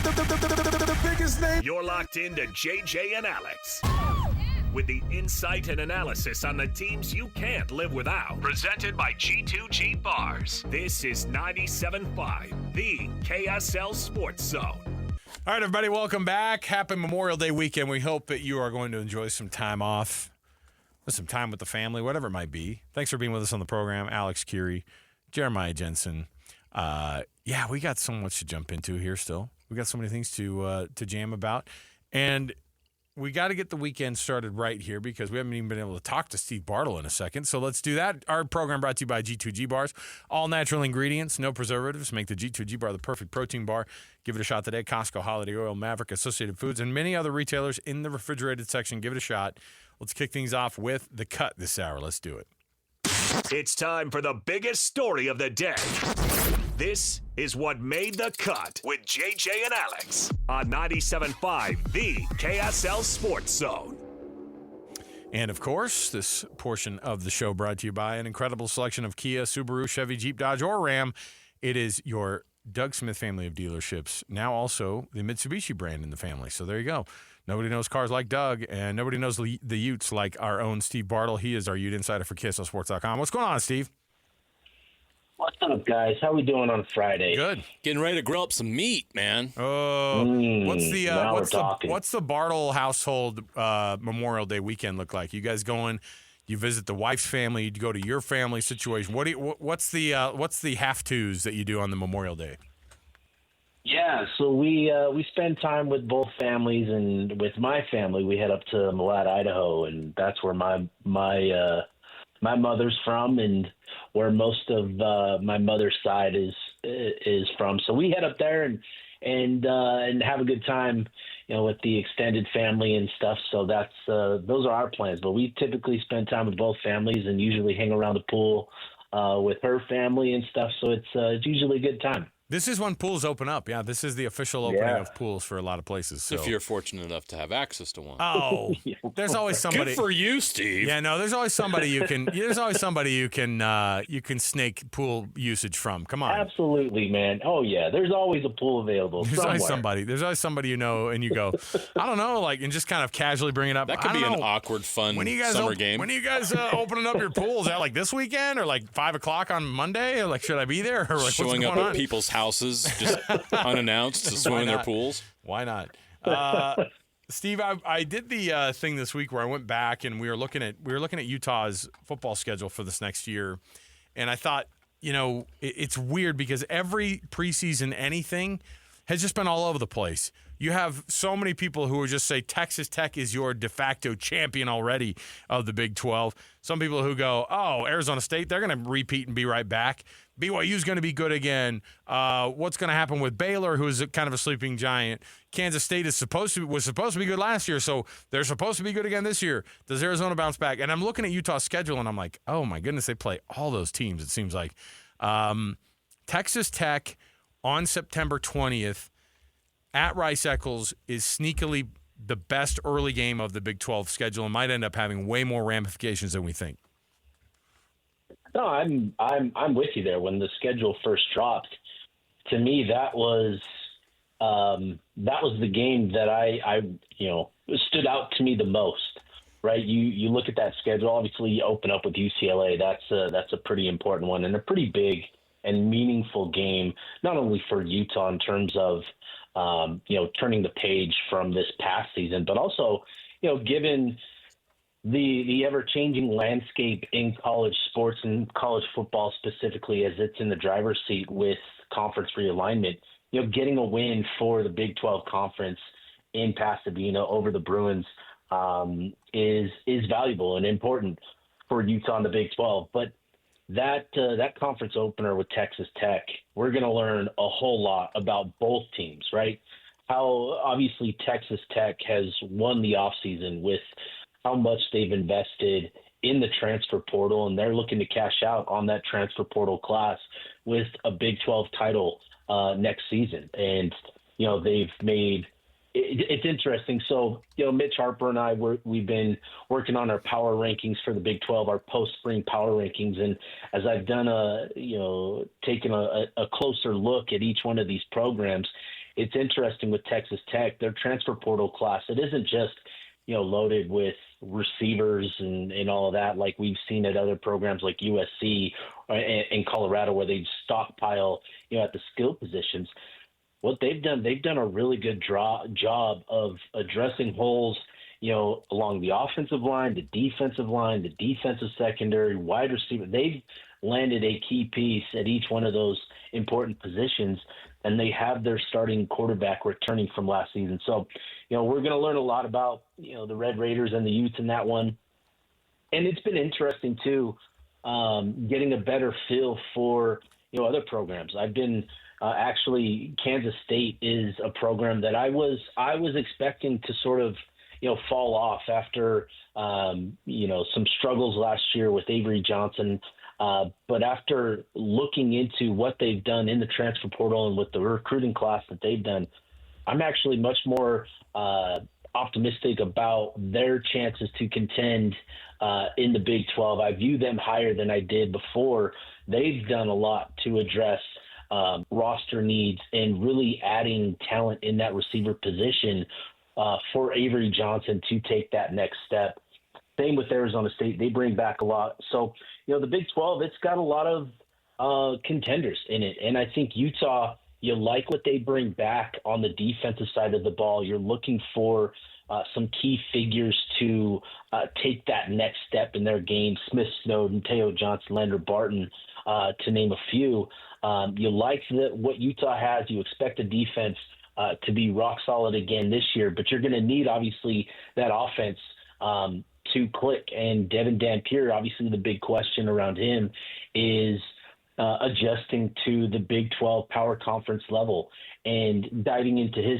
The biggest name. You're locked into JJ and Alex. With the insight and analysis on the teams you can't live without. Presented by G2G Bars. This is 97.5, the KSL Sports Zone. All right, everybody, welcome back. Happy Memorial Day weekend. We hope that you are going to enjoy some time off, some time with the family, whatever it might be. Thanks for being with us on the program. Alex, Kirry, Jeremiah, Jensen. We got so much to jump into here still. We got so many things to jam about. And we got to get the weekend started right here because we haven't even been able to talk to Steve Bartle in a second. So let's do that. Our program brought to you by G2G Bars. All natural ingredients, no preservatives. Make the G2G Bar the perfect protein bar. Give it a shot today. Costco, Holiday Oil, Maverick, Associated Foods, and many other retailers in the refrigerated section. Give it a shot. Let's kick things off with the cut this hour. Let's do it. It's time for the biggest story of the day. This is what made the cut with JJ and Alex on 97.5, the KSL Sports Zone. And, of course, this portion of the show brought to you by an incredible selection of Kia, Subaru, Chevy, Jeep, Dodge, or Ram. It is your Doug Smith family of dealerships, now also the Mitsubishi brand in the family. So there you go. Nobody knows cars like Doug, and nobody knows the Utes like our own Steve Bartle. He is our Ute insider for KSLSports.com. What's going on, Steve? What's up, guys? How we doing on Friday? Good. Getting ready to grill up some meat, man. What's the Bartle household Memorial Day weekend look like? You guys going? You visit the wife's family. You go to your family situation. What's the have-tos that you do on the Memorial Day? Yeah, so we spend time with both families, and with my family, we head up to Malad, Idaho, and that's where my mother's from, and where most of my mother's side is from. So we head up there and have a good time, with the extended family and stuff. So that's those are our plans. But we typically spend time with both families and usually hang around the pool with her family and stuff. So it's usually a good time. This is when pools open up. Yeah, this is the official opening of pools for a lot of places. So. If you're fortunate enough to have access to one. Oh, there's always somebody. Good for you, Steve. Yeah, no, there's always somebody you can. There's always somebody you can snake pool usage from. Come on. Absolutely, man. Oh yeah, there's always a pool available. There's always somebody. There's always somebody and you go, I don't know, and just kind of casually bring it up. That could be an awkward, fun summer game. When are you guys opening up your pools? Is that this weekend or 5 o'clock on Monday? Or should I be there? Or showing up at people's houses just unannounced to swim in their pools. Why not? Steve, I did the thing this week where I went back and we were looking at Utah's football schedule for this next year, and I thought, it's weird because every preseason anything has just been all over the place. You have so many people who would just say Texas Tech is your de facto champion already of the Big 12. Some people who go, oh, Arizona State, they're going to repeat and be right back. BYU's going to be good again. What's going to happen with Baylor, who is kind of a sleeping giant? Kansas State was supposed to be good last year, so they're supposed to be good again this year. Does Arizona bounce back? And I'm looking at Utah's schedule, and I'm like, oh, my goodness, they play all those teams, it seems like. Texas Tech on September 20th at Rice-Eccles is sneakily the best early game of the Big 12 schedule and might end up having way more ramifications than we think. No, I'm with you there. When the schedule first dropped, to me that was the game that I stood out to me the most. Right? You look at that schedule. Obviously, you open up with UCLA. That's a pretty important one and a pretty big and meaningful game, not only for Utah in terms of turning the page from this past season, but also given the ever-changing landscape in college sports and college football specifically, as it's in the driver's seat with conference realignment, getting a win for the Big 12 conference in Pasadena over the Bruins is valuable and important for Utah and the Big 12. But that conference opener with Texas Tech, we're going to learn a whole lot about both teams, right? How obviously Texas Tech has won the offseason with how much they've invested in the transfer portal, and they're looking to cash out on that transfer portal class with a Big 12 title next season. And, they've made it's interesting. So, Mitch Harper and I, we've been working on our power rankings for the Big 12, our post-spring power rankings. And as I've done taken a closer look at each one of these programs, it's interesting with Texas Tech, their transfer portal class, it isn't just, loaded with receivers and all of that, like we've seen at other programs like USC and Colorado, where they stockpile, at the skill positions. What they've done a really good job of addressing holes, along the offensive line, the defensive secondary, wide receiver. They've landed a key piece at each one of those important positions, and they have their starting quarterback returning from last season. So, we're going to learn a lot about, the Red Raiders and the Utes in that one. And it's been interesting, too, getting a better feel for, other programs. I've been actually, Kansas State is a program that I was expecting to sort of, fall off after, some struggles last year with Avery Johnson. But after looking into what they've done in the transfer portal and with the recruiting class that they've done, I'm actually much more optimistic about their chances to contend in the Big 12. I view them higher than I did before. They've done a lot to address roster needs and really adding talent in that receiver position for Avery Johnson to take that next step. Same with Arizona State. They bring back a lot. So, the Big 12, it's got a lot of contenders in it. And I think Utah, you like what they bring back on the defensive side of the ball. You're looking for some key figures to take that next step in their game. Smith Snowden, Teo Johnson, Leonard Barton, to name a few. You like what Utah has. You expect the defense to be rock solid again this year, but you're going to need, obviously, that offense to click. And Devin Dampier, obviously the big question around him is adjusting to the Big 12 power conference level and diving into his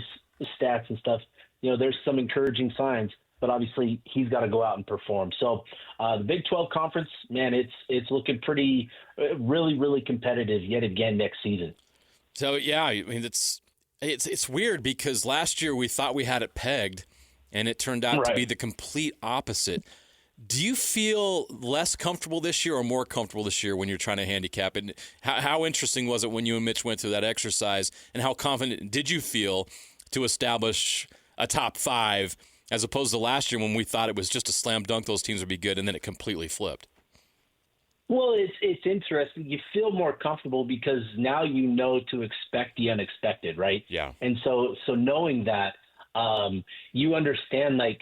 stats and stuff. There's some encouraging signs, but obviously he's got to go out and perform. So the Big 12 conference, man, it's looking pretty, really, really competitive yet again next season. So, yeah, I mean, it's weird because last year we thought we had it pegged, and it turned out to be the complete opposite. Do you feel less comfortable this year or more comfortable this year when you're trying to handicap it? How interesting was it when you and Mitch went through that exercise, and how confident did you feel to establish a top 5 as opposed to last year when we thought it was just a slam dunk, those teams would be good, and then it completely flipped? Well, it's interesting. You feel more comfortable because now you know to expect the unexpected, right? Yeah. And so knowing that, you understand, like,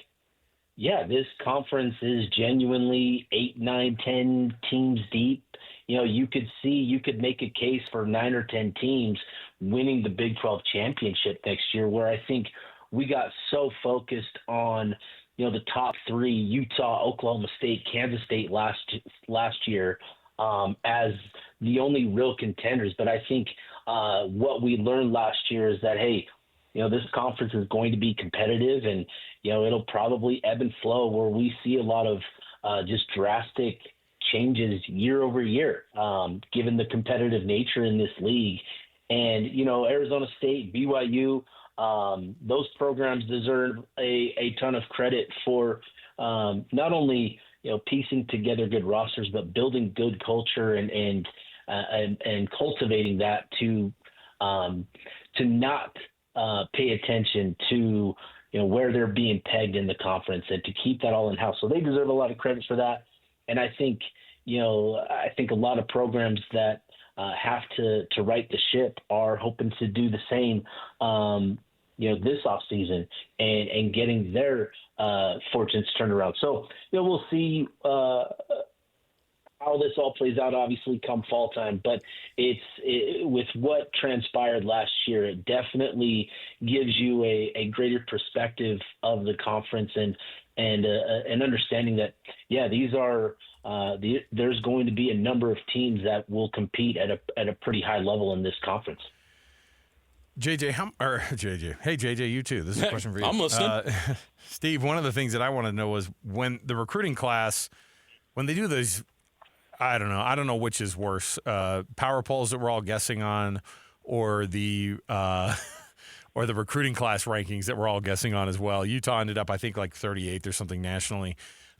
yeah, this conference is genuinely 8, 9, 10 teams deep. You could make a case for 9 or 10 teams winning the Big 12 championship next year, where I think we got so focused on, the top 3, Utah, Oklahoma State, Kansas State last year as the only real contenders. But I think what we learned last year is that, hey, this conference is going to be competitive, and, it'll probably ebb and flow where we see a lot of just drastic changes year over year, given the competitive nature in this league. And, Arizona State, BYU, those programs deserve a ton of credit for not only, piecing together good rosters, but building good culture and cultivating that to not pay attention to, where they're being pegged in the conference, and to keep that all in house. So they deserve a lot of credit for that. And I think, I think a lot of programs that have to right the ship are hoping to do the same, this offseason and getting their fortunes turned around. So, we'll see how this all plays out, obviously, come fall time. But with what transpired last year, it definitely gives you a greater perspective of the conference and an understanding that, yeah, these are there's going to be a number of teams that will compete at a pretty high level in this conference. JJ, hey JJ, you too. This is a question for you. I'm listening. Steve, one of the things that I want to know is when the recruiting class, when they do those, I don't know which is worse, power polls that we're all guessing on, or the recruiting class rankings that we're all guessing on as well. Utah ended up, I think, like 38th or something nationally,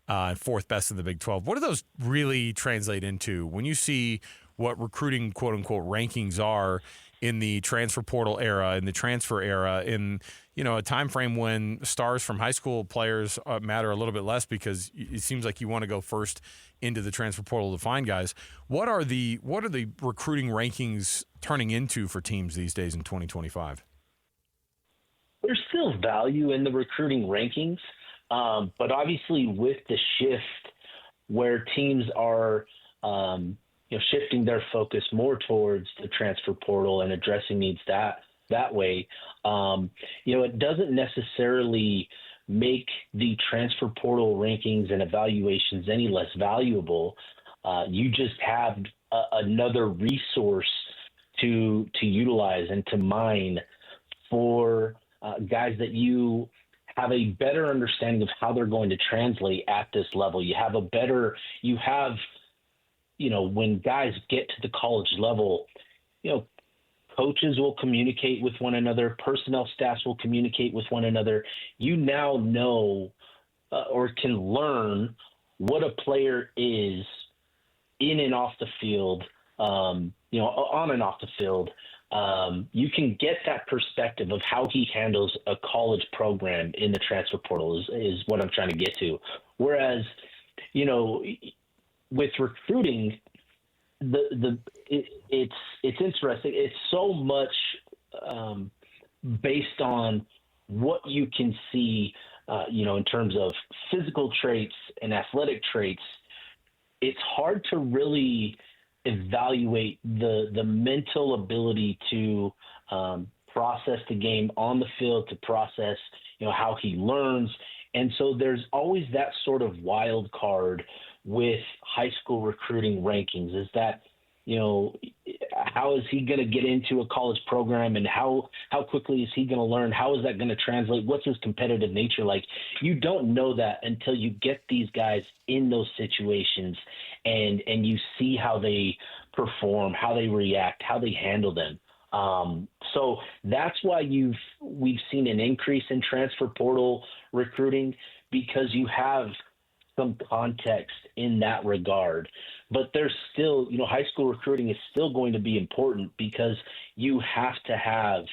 4th best in the Big 12. What do those really translate into when you see what recruiting quote unquote rankings are? in the transfer portal era, in the transfer era, in a time frame when stars from high school players matter a little bit less because it seems like you want to go first into the transfer portal to find guys. What are the recruiting rankings turning into for teams these days in 2025? There's still value in the recruiting rankings, but obviously with the shift where teams are shifting their focus more towards the transfer portal and addressing needs that way, it doesn't necessarily make the transfer portal rankings and evaluations any less valuable. You just have another resource to utilize and to mine for guys that you have a better understanding of how they're going to translate at this level. When guys get to the college level, coaches will communicate with one another, personnel staffs will communicate with one another. You now know or can learn what a player is in and off the field, on and off the field. You can get that perspective of how he handles a college program in the transfer portal is what I'm trying to get to. Whereas, with recruiting, it's interesting. It's so much based on what you can see, in terms of physical traits and athletic traits. It's hard to really evaluate the mental ability to process the game on the field, to process, how he learns. And so there's always that sort of wild card with high school recruiting rankings, is that, how is he going to get into a college program, and how quickly is he going to learn? How is that going to translate? What's his competitive nature like? You don't know that until you get these guys in those situations and you see how they perform, how they react, how they handle them. So that's why we've seen an increase in transfer portal recruiting, because you have some context in that regard. But there's still, high school recruiting is still going to be important, because you have to have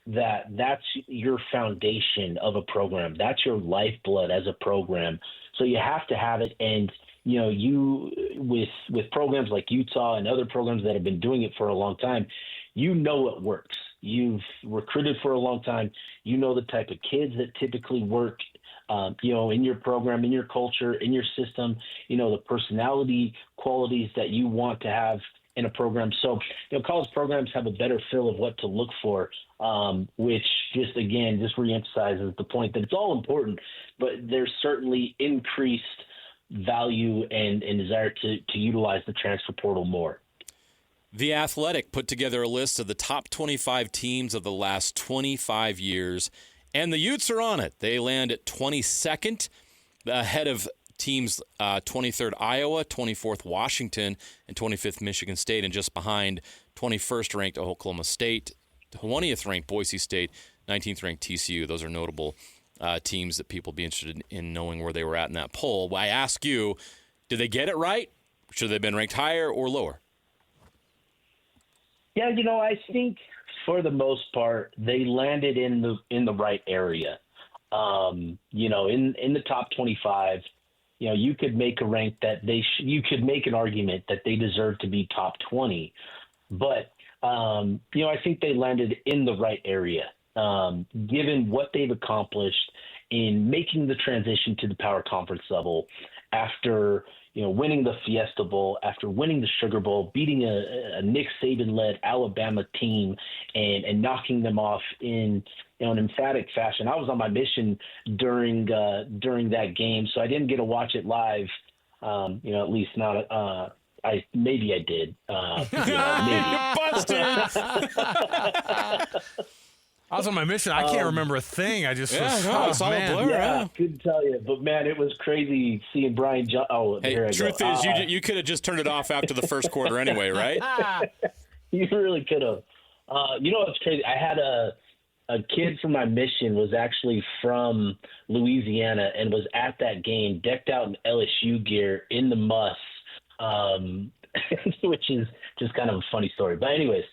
that's your foundation of a program. That's your lifeblood as a program. So you have to have it. And, with programs like Utah and other programs that have been doing it for a long time, it works. You've recruited for a long time. You know the type of kids that typically work, in your program, in your culture, in your system, the personality qualities that you want to have in a program. So, college programs have a better feel of what to look for, which just reemphasizes the point that it's all important, but there's certainly increased value and desire to utilize the transfer portal more. The Athletic put together a list of the top 25 teams of the last 25 years, and the Utes are on it. They land at 22nd, ahead of teams 23rd Iowa, 24th Washington, and 25th Michigan State, and just behind 21st ranked Oklahoma State, 20th ranked Boise State, 19th ranked TCU. Those are notable teams that people be interested in knowing where they were at in that poll. I ask you, did they get it right? Should they have been ranked higher or lower? Yeah, I think for the most part they landed in the right area. In the top 25, you could make a rank that you could make an argument that they deserve to be top 20, but I think they landed in the right area, given what they've accomplished in making the transition to the power conference level after winning the Fiesta Bowl, after winning the Sugar Bowl, beating a Nick Saban-led Alabama team and knocking them off in an emphatic fashion. I was on my mission during that game, so I didn't get to watch it live. At least not. Maybe I did. Maybe. You busted. I was on my mission. I can't remember a thing. I just it's all a blur. Yeah, couldn't tell you. But, man, it was crazy seeing Brian – hey, truth is, you could have just turned it off after the first quarter anyway, right? You really could have. What's crazy? I had a kid from my mission was actually from Louisiana and was at that game, decked out in LSU gear in the muss, which is just kind of a funny story. But anyways,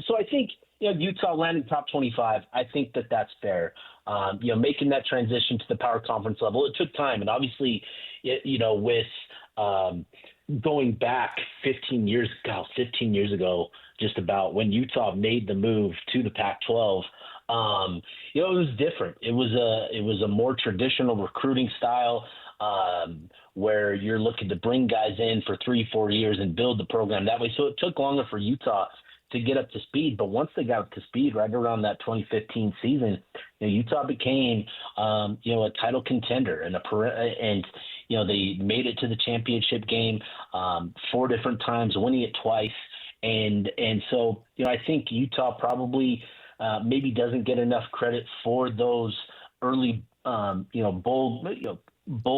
So I think Utah landing top 25. I think that's fair. Making that transition to the power conference level, it took time, and obviously, with going back 15 years ago, just about when Utah made the move to the Pac-12. It was different. It was a more traditional recruiting style where you're looking to bring guys in for 3-4 years and build the program that way. So it took longer for Utah to get up to speed. But once they got up to speed, right around that 2015 season, Utah became a title contender and they made it to the championship game 4 different times, winning it twice. And so I think Utah probably maybe doesn't get enough credit for those early bowl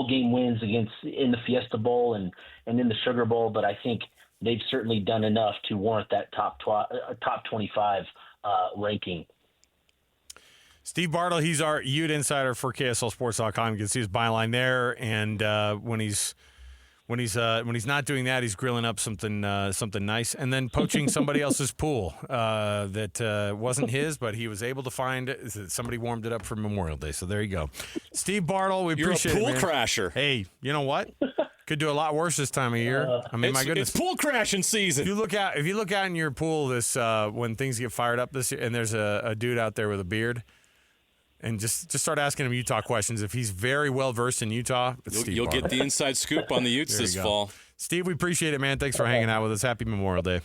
game wins in the Fiesta Bowl and in the Sugar Bowl, but I think they've certainly done enough to warrant that top 25 ranking. Steve Bartle, he's our Ute insider for KSLSports.com. You can see his byline there, and when he's not doing that, he's grilling up something nice, and then poaching somebody else's pool that wasn't his, but he was able to find somebody warmed it up for Memorial Day. So there you go, Steve Bartle. We appreciate it. You're a pool man. crasher. Hey, you know what? Could do a lot worse this time of year. My goodness, it's pool crashing season. If you look out in your pool this when things get fired up this year, and there's a dude out there with a beard. And just start asking him Utah questions. If he's very well versed in Utah, you'll get the inside scoop on the Utes this fall. Steve, we appreciate it, man. Thanks for hanging out with us. Happy Memorial Day.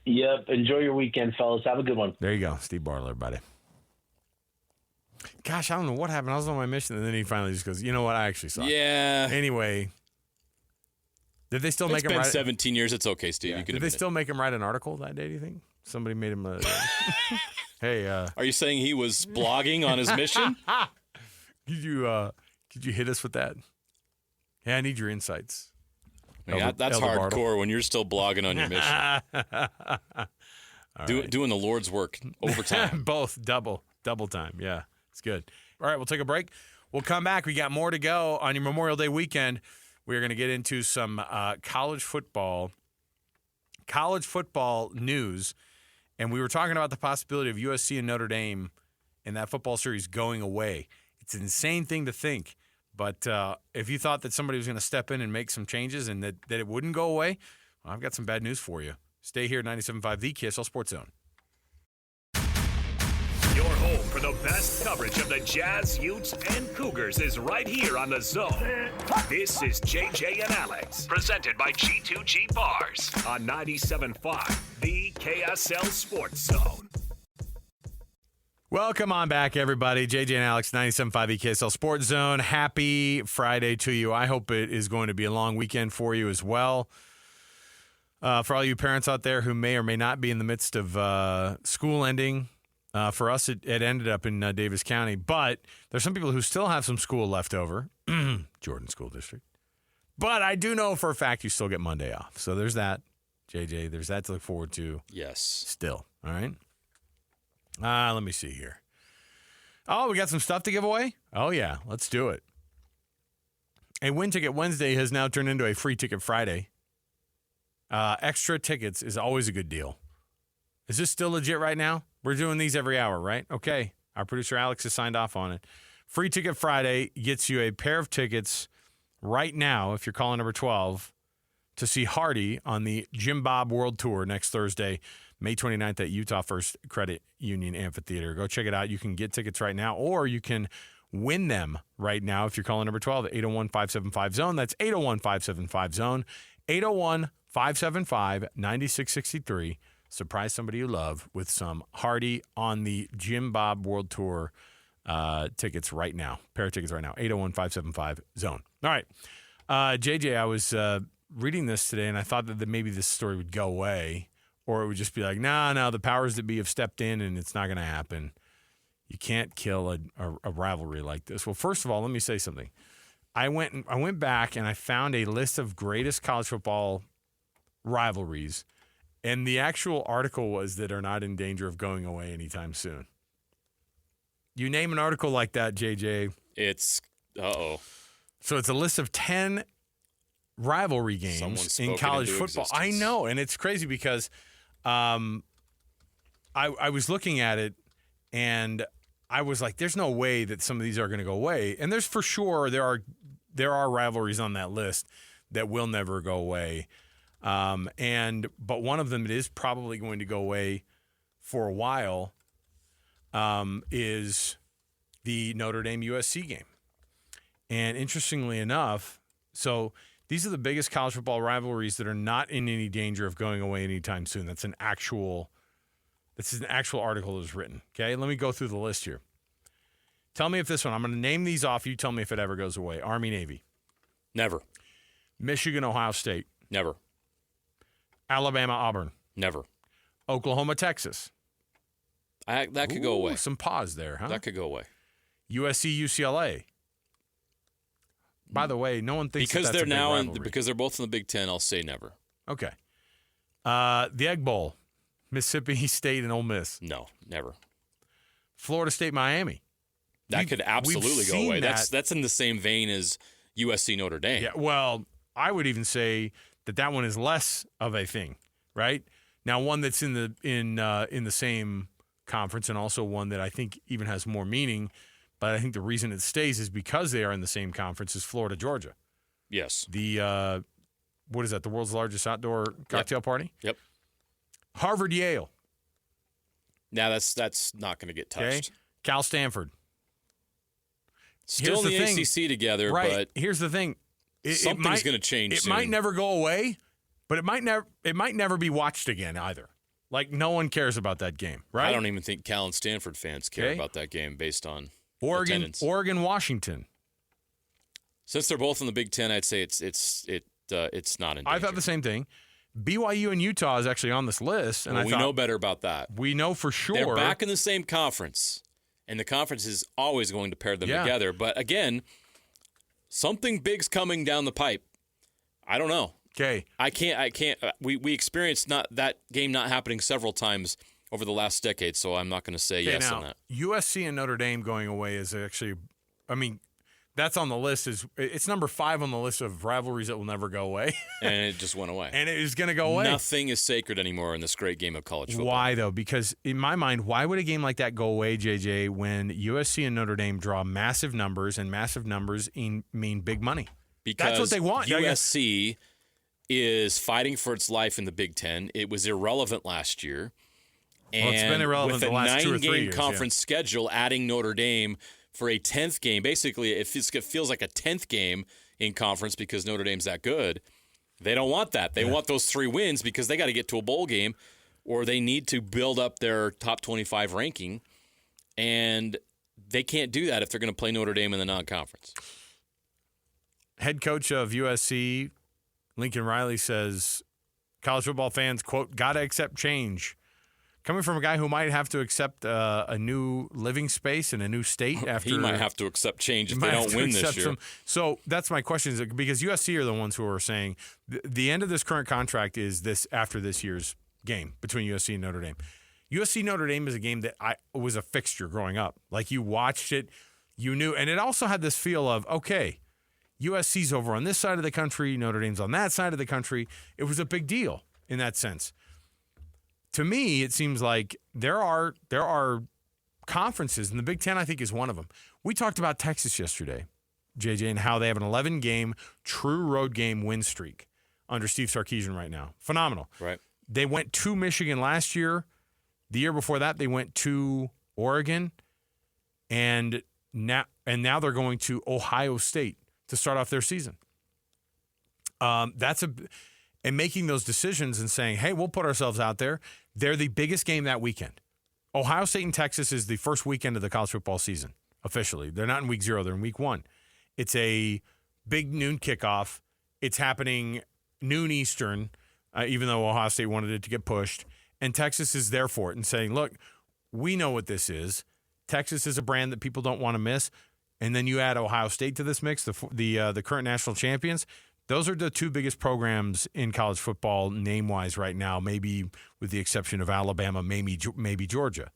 Yep. Enjoy your weekend, fellas. Have a good one. There you go. Steve Bartle, everybody. Gosh, I don't know what happened. I was on my mission, and then he finally just goes, you know what? I actually saw it. Yeah. Anyway, did they still make him write? It's been 17 years. It's okay, Steve. Yeah. You can Did they still make him write an article that day, do you think? Somebody made him a... Hey, are you saying he was blogging on his mission? Could you hit us with that? Yeah, I need your insights. Yeah, that's Elder hardcore Bartle. When you're still blogging on your mission. Doing the Lord's work overtime. Both double time. Yeah, it's good. All right, we'll take a break. We'll come back. We got more to go on your Memorial Day weekend. We're going to get into some college football news. And we were talking about the possibility of USC and Notre Dame in that football series going away. It's an insane thing to think. But if you thought that somebody was going to step in and make some changes and that it wouldn't go away, well, I've got some bad news for you. Stay here at 97.5, the KSL Sports Zone. Your home for the best coverage of the Jazz, Utes, and Cougars is right here on The Zone. This is JJ and Alex, presented by G2G Bars on 97.5, the KSL Sports Zone. Welcome on back, everybody. JJ and Alex, 97.5, the KSL Sports Zone. Happy Friday to you. I hope it is going to be a long weekend for you as well. For all you parents out there who may or may not be in the midst of school ending, for us, it ended up in Davis County, but there's some people who still have some school left over, Jordan School District. But I do know for a fact you still get Monday off. So there's that, JJ. There's that to look forward to. Yes. Still, all right? Let me see here. Oh, we got some stuff to give away? Oh, yeah. Let's do it. A Win Ticket Wednesday has now turned into a Free Ticket Friday. Extra tickets is always a good deal. Is this still legit right now? We're doing these every hour, right? Okay. Our producer Alex has signed off on it. Free Ticket Friday gets you a pair of tickets right now, if you're calling number 12, to see Hardy on the Jim Bob World Tour next Thursday, May 29th at Utah First Credit Union Amphitheater. Go check it out. You can get tickets right now, or you can win them right now if you're calling number 12 at 801-575-ZONE. That's 801-575-ZONE, 801-575-9663. Surprise somebody you love with some Hardy on the Jim Bob World Tour tickets right now. Pair of tickets right now. 801-575-ZONE. All right. JJ, I was reading this today, and I thought that maybe this story would go away, or it would just be like, no, the powers that be have stepped in, and it's not going to happen. You can't kill a rivalry like this. Well, first of all, let me say something. I went back, and I found a list of greatest college football rivalries. And the actual article was that are not in danger of going away anytime soon. You name an article like that, JJ. It's, uh-oh. So it's a list of 10 rivalry games in college football. I know, and it's crazy because I was looking at it, and I was like, "There's no way that some of these are going to go away." And there's for sure there are rivalries on that list that will never go away. But one of them that is probably going to go away for a while is the Notre Dame USC game. And interestingly enough, so these are the biggest college football rivalries that are not in any danger of going away anytime soon. This is an actual article that was written. Okay, let me go through the list here. Tell me if this one, I'm going to name these off. You tell me if it ever goes away. Army, Navy. Never. Michigan, Ohio State. Never. Alabama, Auburn. Never. Oklahoma, Texas. That could go away. Some pause there, huh? That could go away. USC, UCLA. By the way, no one thinks because that's they're a big now rivalry. because they're both in the Big Ten. I'll say never. Okay. The Egg Bowl, Mississippi State and Ole Miss. No, never. Florida State, Miami. That could absolutely go away. That. That's in the same vein as USC Notre Dame. Yeah. Well, I would even say that one is less of a thing, right? Now, one that's in the same conference, and also one that I think even has more meaning. But I think the reason it stays is because they are in the same conference as Florida, Georgia. Yes. The what is that? The world's largest outdoor cocktail party. Yep. Harvard, Yale. Now that's not going to get touched. Okay. Cal, Stanford. Still in the ACC together, right. But here's the thing. Something's going to change. It soon. might never go away, but it might never be watched again either. Like no one cares about that game, right? I don't even think Cal and Stanford fans care about that game based on attendance. Oregon, Washington. Since they're both in the Big Ten, I'd say it's not in danger. I thought the same thing. BYU and Utah is actually on this list, and we know better about that. We know for sure they're back in the same conference, and the conference is always going to pair them together. But again, something big's coming down the pipe. I don't know. Okay, I can't. We experienced that game not happening several times over the last decade, so I'm not going to say yes on that. USC and Notre Dame going away is actually, I mean, that's on the list. It's number 5 on the list of rivalries that will never go away. And it just went away. And it is going to go away. Nothing is sacred anymore in this great game of college football. Why, though? Because in my mind, why would a game like that go away, JJ, when USC and Notre Dame draw massive numbers, and massive numbers mean big money? Because that's what they want. USC is fighting for its life in the Big Ten. It was irrelevant last year. Well, it's been irrelevant the last 2 or 3 years. With a 9-game conference schedule, adding Notre Dame for a 10th game, basically it feels like a 10th game in conference because Notre Dame's that good. They don't want that. They want those 3 wins because they got to get to a bowl game, or they need to build up their top 25 ranking, and they can't do that if they're going to play Notre Dame in the non-conference. Head coach of USC, Lincoln Riley, says college football fans, quote, gotta accept change. Coming from a guy who might have to accept a new living space in a new state after. He might have to accept change if they don't win this year. So that's my question, is because USC are the ones who are saying the end of this current contract is this after this year's game between USC and Notre Dame. USC Notre Dame is a game that was a fixture growing up. Like you watched it, you knew, and it also had this feel of, okay, USC's over on this side of the country, Notre Dame's on that side of the country. It was a big deal in that sense. To me, it seems like there are conferences, and the Big Ten, I think, is one of them. We talked about Texas yesterday, JJ, and how they have an 11-game true road game win streak under Steve Sarkisian right now. Phenomenal. Right. They went to Michigan last year. The year before that, they went to Oregon, and now they're going to Ohio State to start off their season. And making those decisions and saying, hey, we'll put ourselves out there. They're the biggest game that weekend. Ohio State and Texas is the first weekend of the college football season, officially. They're not in week 0. They're in week 1. It's a big noon kickoff. It's happening noon Eastern, even though Ohio State wanted it to get pushed. And Texas is there for it and saying, look, we know what this is. Texas is a brand that people don't want to miss. And then you add Ohio State to this mix, the current national champions. Those are the 2 biggest programs in college football name-wise right now, maybe with the exception of Alabama, maybe Georgia.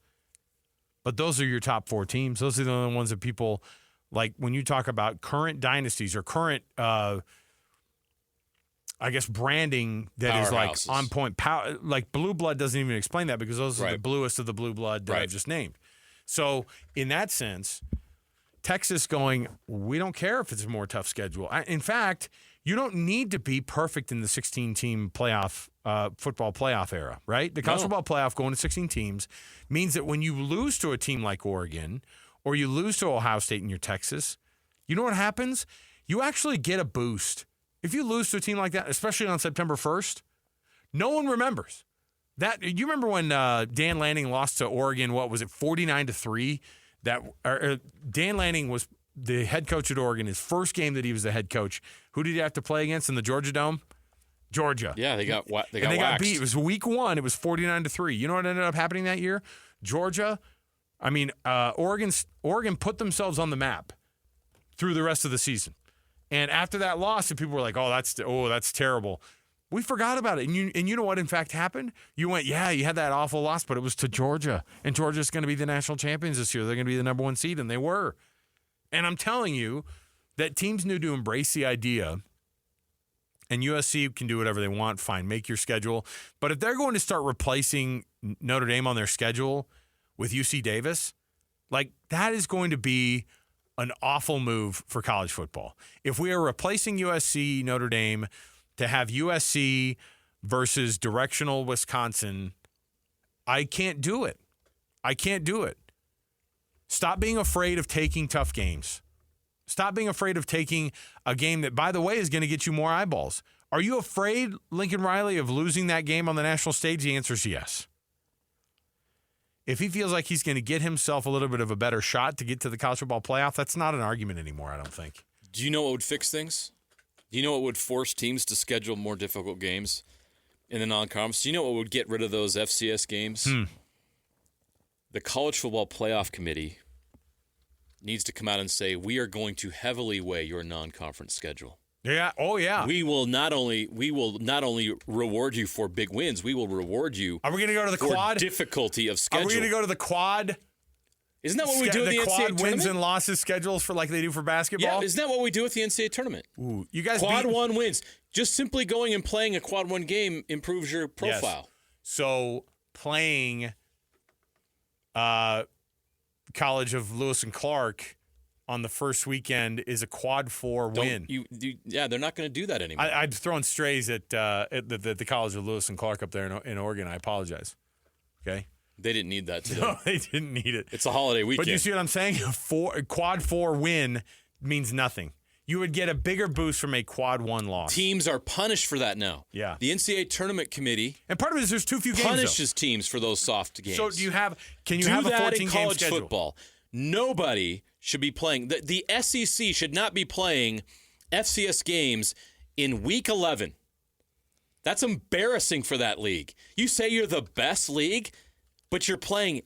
But those are your top 4 teams. Those are the only ones that people, like when you talk about current dynasties or current I guess, branding that is like Powerhouses. on point. Like blue blood doesn't even explain that because those are the Right. bluest of the blue blood that Right. I've just named. So in that sense, Texas going, we don't care if it's a more tough schedule. In fact, you don't need to be perfect in the 16-team playoff football playoff era, right? The college football playoff going to 16 teams means that when you lose to a team like Oregon or you lose to Ohio State and you're Texas, you know what happens? You actually get a boost. If you lose to a team like that, especially on September 1st, no one remembers. You remember when Dan Lanning lost to Oregon, what was it, 49-3? Dan Lanning was the head coach at Oregon. His first game that he was the head coach, who did he have to play against in the Georgia Dome? Georgia. Yeah, they got Got waxed. beat. It was week 1. It was 49-3. You know what ended up happening that year? Oregon put themselves on the map through the rest of the season. And after that loss, and people were like, that's terrible. We forgot about it. And you know what, in fact, happened? You went, you had that awful loss, but it was to Georgia. And Georgia's going to be the national champions this year. They're going to be the number 1 seed, and they were. And I'm telling you that teams need to embrace the idea, and USC can do whatever they want, fine, make your schedule. But if they're going to start replacing Notre Dame on their schedule with UC Davis, like that is going to be an awful move for college football. If we are replacing USC, Notre Dame, to have USC versus directional Wisconsin, I can't do it. Stop being afraid of taking tough games. Stop being afraid of taking a game that, by the way, is going to get you more eyeballs. Are you afraid, Lincoln Riley, of losing that game on the national stage? The answer is yes. If he feels like he's going to get himself a little bit of a better shot to get to the college football playoff, that's not an argument anymore, I don't think. Do you know what would fix things? Do you know what would force teams to schedule more difficult games in the non-conference? Do you know what would get rid of those FCS games? The College Football Playoff Committee needs to come out and say, we are going to heavily weigh your non-conference schedule. Yeah. Oh, yeah. We will not only reward you for big wins, we will reward you. Are we going to go to the for quad? Difficulty of schedule. Are we going to go to the quad? Isn't that what we do with the NCAA quad tournament? wins and losses schedules for like they do for basketball? Yeah, isn't that what we do with the NCAA tournament? Ooh, you guys Quad 1 wins. Just simply going and playing a quad 1 game improves your profile. Yes. So playing College of Lewis and Clark on the first weekend is a quad 4 win. They're not going to do that anymore. I've thrown strays at the College of Lewis and Clark up there in Oregon. I apologize. Okay. They didn't need that today. No, they didn't need it. It's a holiday weekend. But you see what I'm saying? A quad 4 win means nothing. You would get a bigger boost from a quad 1 loss. Teams are punished for that now. Yeah. The NCAA tournament committee and part of it is there's too few games. Punishes teams for those soft games. So can you do have a that 14 in game college schedule? football? Nobody should be playing. The SEC should not be playing FCS games in week 11. That's embarrassing for that league. You say you're the best league, but you're playing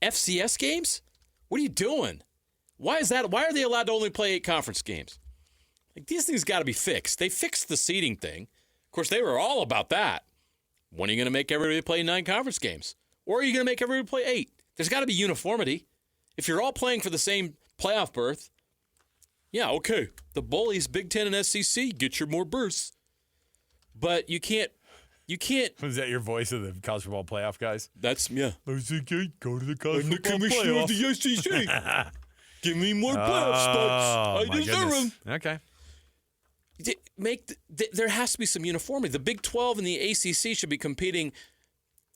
FCS games? What are you doing? Why is that? Why are they allowed to only play 8 conference games? Like, these things got to be fixed. They fixed the seeding thing. Of course, they were all about that. When are you going to make everybody play 9 conference games? Or are you going to make everybody play 8? There's got to be uniformity. If you're all playing for the same playoff berth, yeah, okay. The bullies, Big Ten and SEC, get your more berths. But you can't. Was that your voice of the college football playoff guys? That's, yeah. Go to the college I'm the commissioner of the SEC. Give me more playoff spots. I deserve them. Okay. There has to be some uniformity. The Big 12 and the ACC should be competing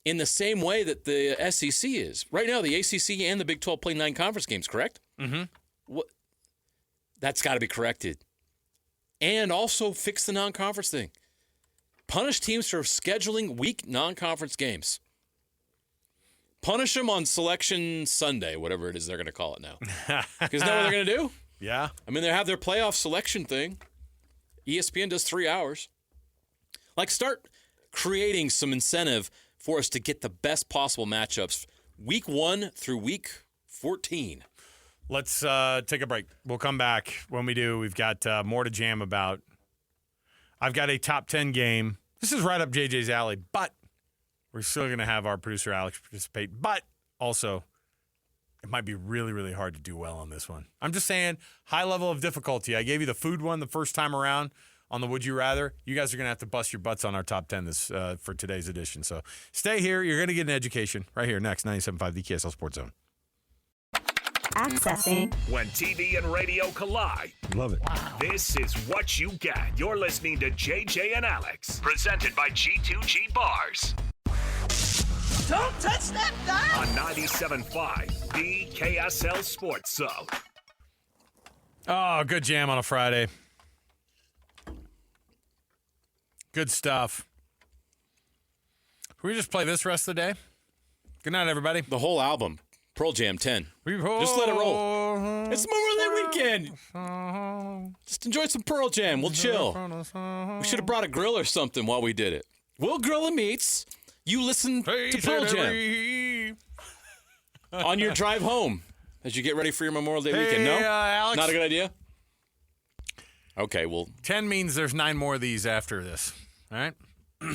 in the same way that the SEC is. Right now, the ACC and the Big 12 play 9 conference games, correct? Mm-hmm. That's got to be corrected. And also fix the non-conference thing. Punish teams for scheduling weak non-conference games. Punish them on Selection Sunday, whatever it is they're going to call it now. Because now what they're going to do? Yeah. I mean, they have their playoff selection thing. ESPN does 3 hours. Like, start creating some incentive for us to get the best possible matchups week 1 through week 14. Let's take a break. We'll come back. When we do, we've got more to jam about. I've got a top 10 game. This is right up JJ's alley, but we're still going to have our producer Alex participate. But also, it might be really, really hard to do well on this one. I'm just saying, high level of difficulty. I gave you the food one the first time around. on the Would You Rather, you guys are going to have to bust your butts on our top 10 for today's edition. So stay here. You're going to get an education right here next, 97.5, the KSL Sports Zone. Accessing. When TV and radio collide. Love it. This is what you get. You're listening to JJ and Alex, presented by G2G Bars. Don't touch that dial! On 97.5, the KSL Sports Zone. Oh, good jam on a Friday. Good stuff. Can we just play this rest of the day? Good night, everybody. The whole album, Pearl Jam 10. Just let it roll. It's Memorial Day weekend. Just enjoy some Pearl Jam. We'll chill. We should have brought a grill or something while we did it. We'll grill the meats. You listen to Pearl Jam on your drive home as you get ready for your Memorial Day weekend. No? Alex. Not a good idea? Okay, well. 10 means there's 9 more of these after this. All right? I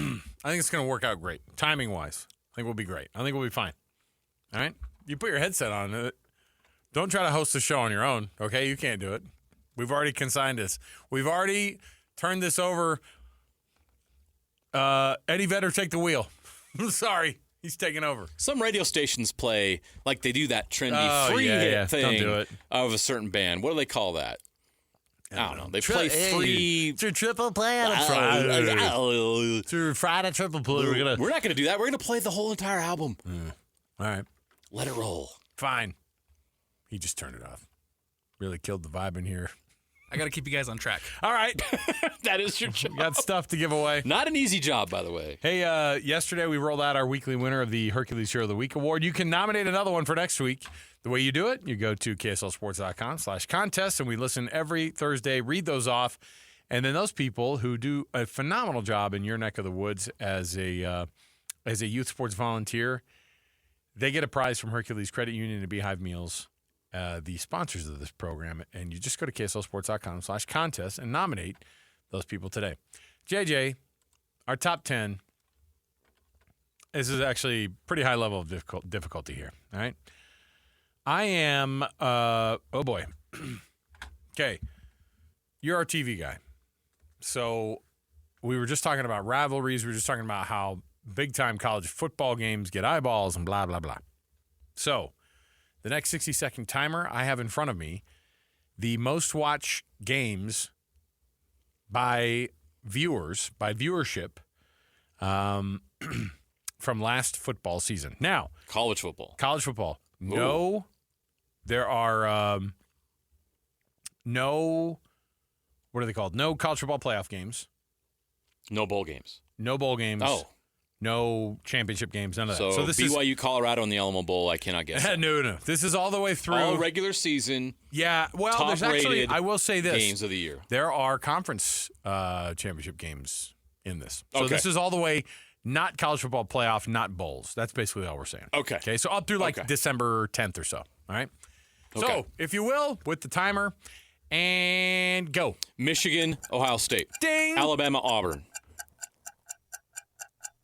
think it's going to work out great. Timing-wise, I think we'll be great. I think we'll be fine. All right? You put your headset on. Don't try to host the show on your own, okay? You can't do it. We've already consigned this. We've already turned this over. Eddie Vedder, take the wheel. Sorry, he's taking over. Some radio stations play like they do that trendy free hit thing Don't do it. of a certain band. What do they call that? I don't know. They play free. It's your triple play on a Friday. It's your Friday triple play. We're not going to do that. We're going to play the whole entire album. All right. Let it roll. Fine. He just turned it off. Really killed the vibe in here. I got to keep you guys on track. All right. That is your job. We got stuff to give away. Not an easy job, by the way. Hey, yesterday we rolled out our weekly winner of the Hercules Hero of the Week award. You can nominate another one for next week. The way you do it, you go to KSLSports.com/contest, and we listen every Thursday, read those off, and then those people who do a phenomenal job in your neck of the woods as a youth sports volunteer, they get a prize from Hercules Credit Union and Beehive Meals, the sponsors of this program, and you just go to KSLSports.com/contest and nominate those people today. JJ, our top 10, this is actually pretty high level of difficulty here, all right? I am, oh boy. Okay, you're our TV guy. So we were just talking about rivalries. We were just talking about how big-time college football games get eyeballs and blah, blah, blah. So the next 60-second timer I have in front of me, the most watched games by viewers, by viewership, from last football season. Now, College football. No, there are no, what are they called? No college football playoff games. No bowl games. No bowl games. Oh. No championship games, none of that. So this BYU, Colorado, and the Alamo Bowl, I cannot guess. No. This is all the way through. All regular season. Yeah, well, there's actually, I will say this. Games of the year. There are conference championship games in this. So Okay. this is all the way, not college football playoff, not bowls. That's basically all we're saying. Okay. So up through December 10th or so. All right? Okay. So, if you will, with the timer, and go. Michigan, Ohio State. Ding. Alabama, Auburn.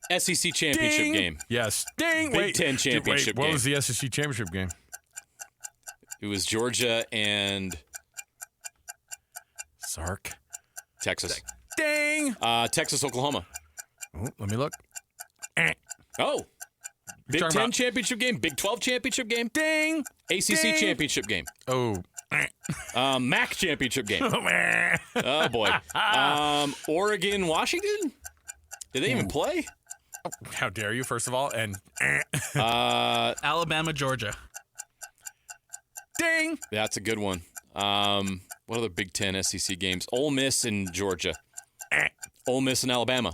SEC championship Ding. game. Yes. Ding. Big Ten championship What game. was the SEC championship game? It was Georgia and Sark. Texas. Ding. Texas, Oklahoma. Oh, let me look. Oh. Big talking 10 about- championship game. Big 12 championship game. Ding. ACC Ding. championship game. Oh. MAC championship game. Oh, boy. Oregon, Washington? Did they even play? How dare you, first of all? And Alabama, Georgia. ding. That's a good one. What other Big Ten SEC games? Ole Miss and Georgia. Ole Miss and Alabama.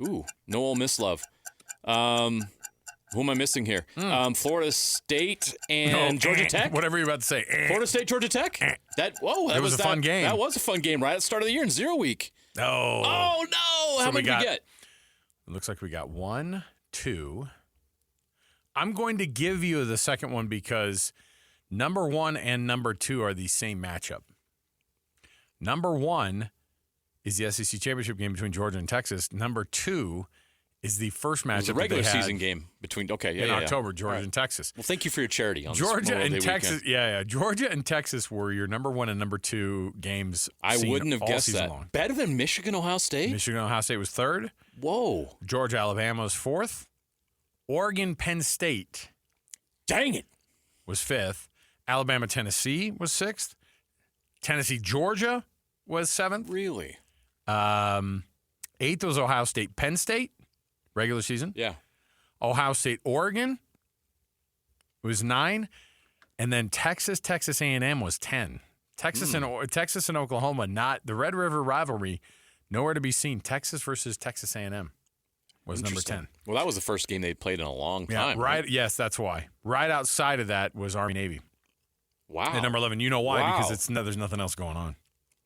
Ooh, no Ole Miss love. Who am I missing here? Florida State and Georgia Tech. Whatever you're about to say. Florida State, Georgia Tech. That was a fun game. That was a fun game right at the start of the year in 0 week. Oh. Oh no! How many did we get? It looks like we got 1, 2. I'm going to give you the second one because number 1 and number 2 are the same matchup. Number 1 is the SEC championship game between Georgia and Texas. Number 2 is the first It was matchup a regular that they had season game between. Okay, in October, Georgia and Texas. Well, thank you for your charity on Georgia this Memorial and Day Texas, weekend. Georgia and Texas were your number 1 and number 2 games. I wouldn't have all guessed season that. long. Better than Michigan, Ohio State. Michigan, Ohio State was 3rd. Whoa! Georgia, Alabama was 4th. Oregon, Penn State. Dang it! Was 5th. Alabama, Tennessee was 6th. Tennessee, Georgia was 7th. Really? 8th was Ohio State, Penn State, regular season. Yeah. Ohio State, Oregon was 9, and then Texas A&M was 10. Texas and Oklahoma, not the Red River rivalry, nowhere to be seen. Texas versus Texas A&M was number 10. Well, that was the first game they'd played in a long time. Yeah, right. Yes, that's why. Right outside of that was Army Navy. Wow. At number 11. You know why? Wow. Because there's nothing else going on.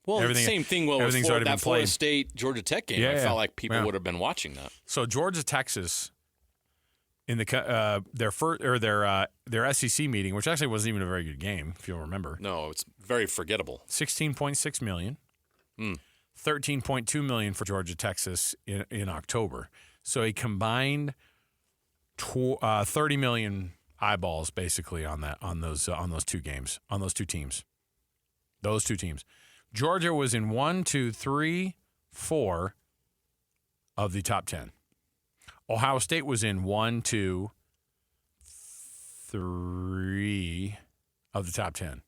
Well, the same thing. Well, everything's with already been that Florida played. State Georgia Tech game, I felt like people would have been watching that. So Georgia Texas in the their SEC meeting, which actually wasn't even a very good game, if you'll remember. No, it's very forgettable. $16.6 million, $13.2 million for Georgia Texas in October. So a combined 30 million eyeballs basically on those two games, on those two teams. Those two teams. Georgia was in 1, 2, 3, 4 of the top 10. Ohio State was in 1, 2, 3 of the top 10.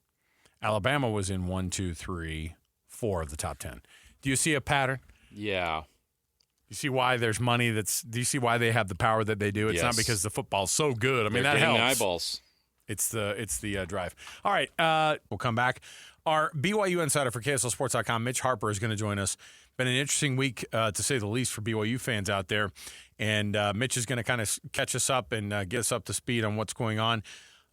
Alabama was in 1, 2, 3, 4 of the top 10. Do you see a pattern? Yeah. You see why there's money do you see why they have the power that they do? It's not because the football's so good. I mean, that helps. Eyeballs. It's the drive. All right, we'll come back. Our BYU insider for KSLSports.com, Mitch Harper, is going to join us. Been an interesting week, to say the least, for BYU fans out there. And Mitch is going to kind of catch us up and get us up to speed on what's going on.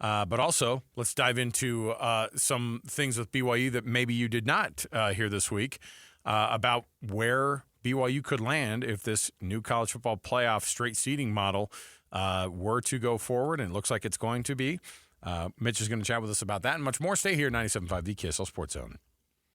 But also, let's dive into some things with BYU that maybe you did not hear this week about where BYU could land if this new college football playoff straight seeding model were to go forward, and it looks like it's going to be. Mitch is going to chat with us about that and much more. Stay here at 97.5, the KSL Sports Zone.